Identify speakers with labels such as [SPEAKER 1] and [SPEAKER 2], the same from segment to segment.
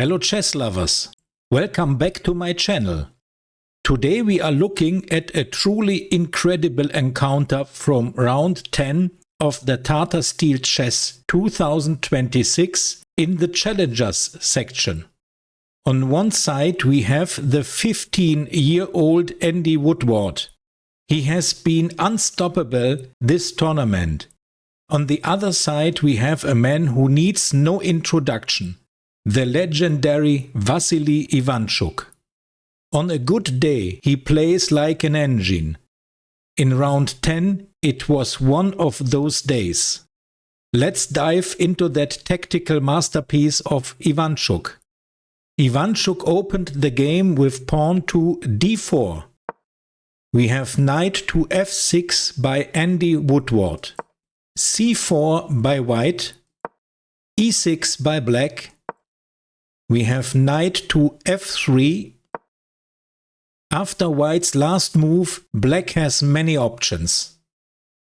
[SPEAKER 1] Hello chess lovers, welcome back to my channel. Today we are looking at a truly incredible encounter from round 10 of the Tata Steel Chess 2026 in the Challengers section. On one side we have the 15-year-old Andy Woodward. He has been unstoppable this tournament. On the other side we have a man who needs no introduction. The legendary Vassily Ivanchuk. On a good day he plays like an engine. In round 10 it was one of those days. Let's dive into that tactical masterpiece of Ivanchuk. Ivanchuk opened the game with pawn to d4. We have knight to f6 by Andy Woodward, c4 by white, e6 by black. We have knight to f3. After white's last move, black has many options.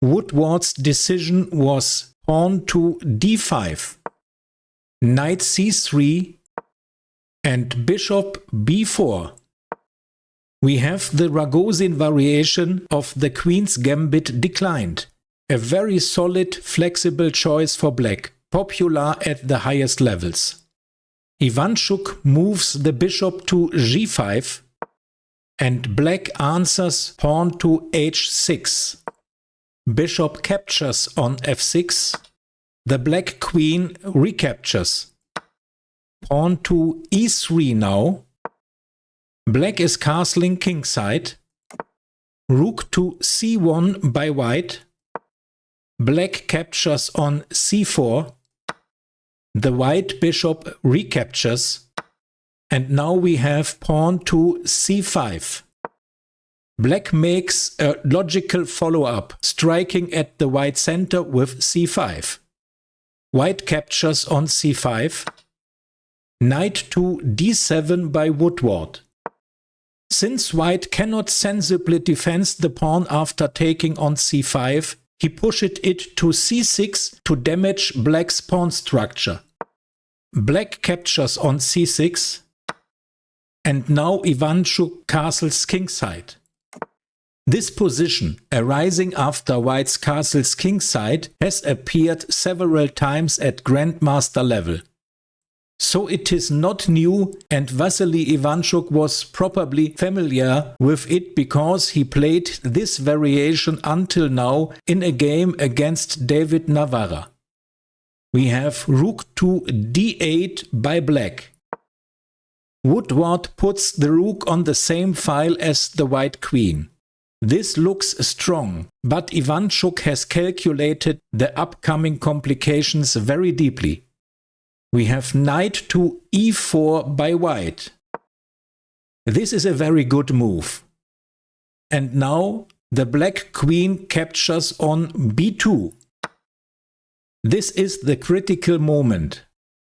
[SPEAKER 1] Woodward's decision was pawn to d5, knight c3 and bishop b4. We have the Ragozin variation of the Queen's Gambit declined. A very solid, flexible choice for black, popular at the highest levels. Ivanchuk moves the bishop to g5 and black answers pawn to h6. Bishop captures on f6. The black queen recaptures. Pawn to e3 now. Black is castling kingside. Rook to c1 by white. Black captures on c4. The white bishop recaptures, and now we have pawn to c5. Black makes a logical follow-up, striking at the white center with c5. White captures on c5. Knight to d7 by Woodward. Since white cannot sensibly defend the pawn after taking on c5, he pushed it to c6 to damage black's pawn structure. Black captures on c6, and now Ivanchuk castles kingside. This position, arising after white's castles kingside, has appeared several times at grandmaster level. So it is not new, and Vassily Ivanchuk was probably familiar with it because he played this variation until now in a game against David Navarra. We have rook to d8 by black. Woodward puts the rook on the same file as the white queen. This looks strong, but Ivanchuk has calculated the upcoming complications very deeply. We have knight to e4 by white. This is a very good move. And now the black queen captures on b2. This is the critical moment.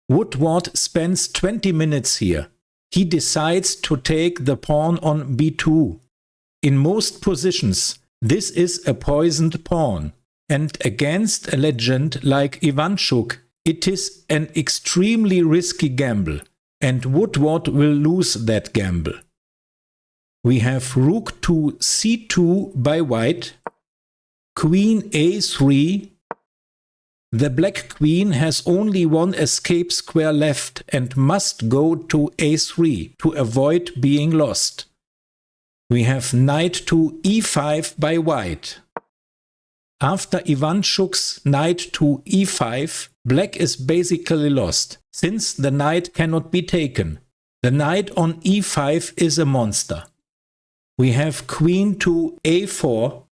[SPEAKER 1] Woodward spends 20 minutes here. He decides to take the pawn on b2. In most positions, this is a poisoned pawn, and against a legend like Ivanchuk, it is an extremely risky gamble, and Woodward will lose that gamble. We have rook to c2 by white, queen a3. The black queen has only one escape square left and must go to a3 to avoid being lost. We have knight to e5 by white. After Ivanchuk's knight to e5, black is basically lost, since the knight cannot be taken. The knight on e5 is a monster. We have queen to a4.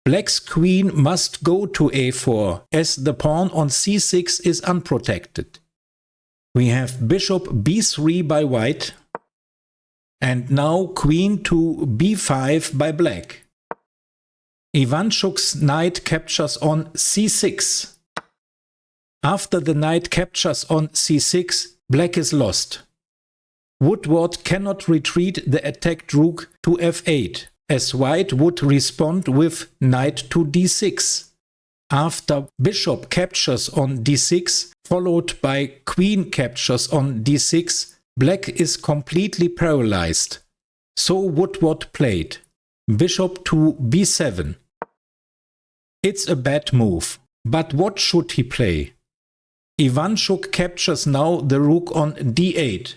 [SPEAKER 1] Black's queen must go to a4, as the pawn on c6 is unprotected. We have bishop b3 by white. And now queen to b5 by black. Ivanchuk's knight captures on c6. After the knight captures on c6, black is lost. Woodward cannot retreat the attacked rook to f8, as white would respond with knight to d6. After bishop captures on d6, followed by queen captures on d6, black is completely paralyzed. So Woodward played bishop to b7. It's a bad move, but what should he play? Ivanchuk captures now the rook on d8.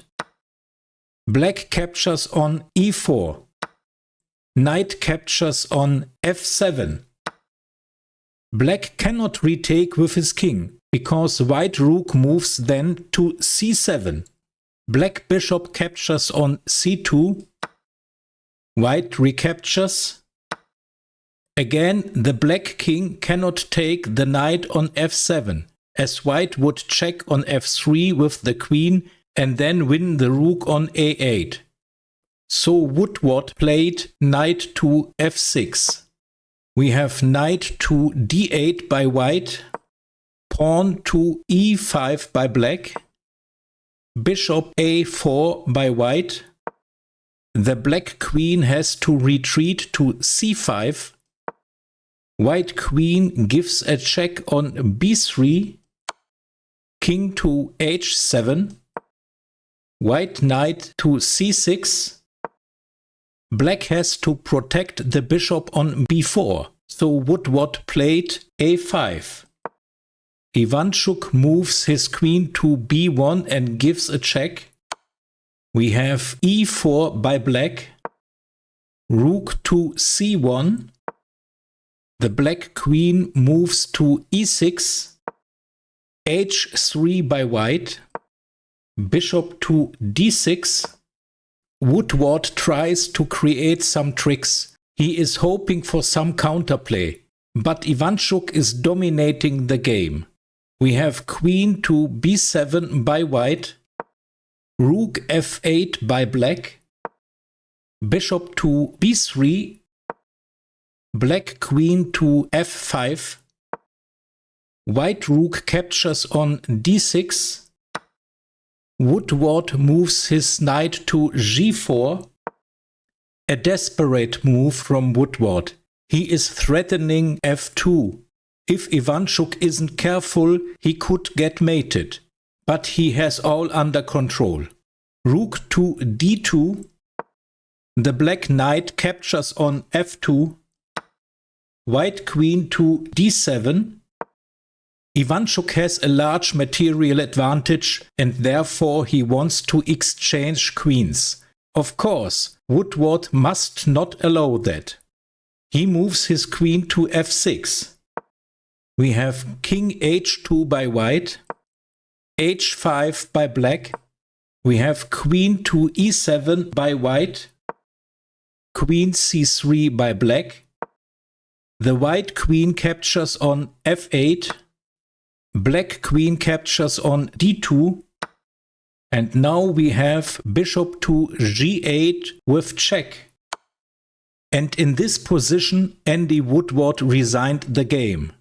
[SPEAKER 1] Black captures on e4. Knight captures on f7. Black cannot retake with his king, because white rook moves then to c7. Black bishop captures on c2. White recaptures. Again, the black king cannot take the knight on f7, as white would check on f3 with the queen and then win the rook on a8. So Woodward played knight to f6. We have knight to d8 by white, pawn to e5 by black, bishop a4 by white. The black queen has to retreat to c5. White queen gives a check on b3, king to h7, white knight to c6. Black has to protect the bishop on b4, so Woodward played a5. Ivanchuk moves his queen to b1 and gives a check. We have e4 by black, rook to c1. The black queen moves to e6, h3 by white, bishop to d6. Woodward tries to create some tricks. He is hoping for some counterplay, but Ivanchuk is dominating the game. We have queen to b7 by white, rook f8 by black, bishop to b3, black queen to f5, white rook captures on d6, Woodward moves his knight to g4, a desperate move from Woodward. He is threatening f2. If Ivanchuk isn't careful, he could get mated, but he has all under control. Rook to d2, the black knight captures on f2, white queen to d7. Ivanchuk has a large material advantage and therefore he wants to exchange queens. Of course, Woodward must not allow that. He moves his queen to f6. We have king h2 by white, h5 by black. We have queen to e7 by white, queen c3 by black. The white queen captures on f8. Black queen captures on d2. And now we have bishop to g8 with check. And in this position, Andy Woodward resigned the game.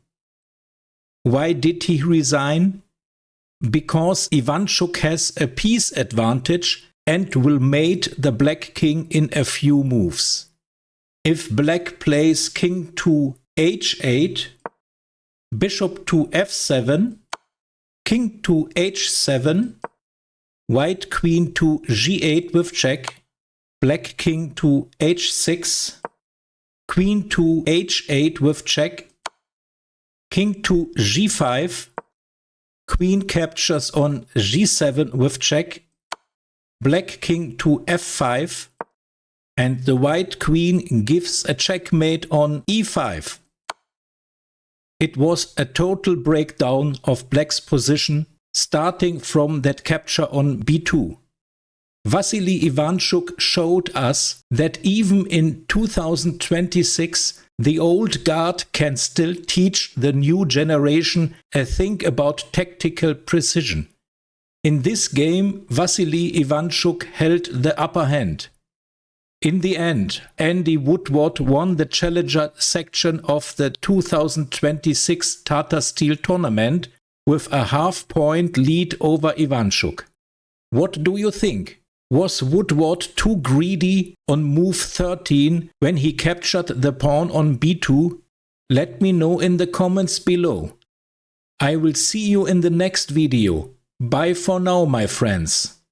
[SPEAKER 1] Why did he resign? Because Ivanchuk has a piece advantage and will mate the black king in a few moves. If black plays king to h8, bishop to f7, king to h7, white queen to g8 with check, black king to h6, queen to h8 with check, king to g5, queen captures on g7 with check, black king to f5, and the white queen gives a checkmate on e5. It was a total breakdown of black's position, starting from that capture on b2. Vassily Ivanchuk showed us that even in 2026, the old guard can still teach the new generation a thing about tactical precision. In this game, Vassily Ivanchuk held the upper hand. In the end, Andy Woodward won the Challenger section of the 2026 Tata Steel tournament with a half-point lead over Ivanchuk. What do you think? Was Woodward too greedy on move 13 when he captured the pawn on b2? Let me know in the comments below. I will see you in the next video. Bye for now, my friends.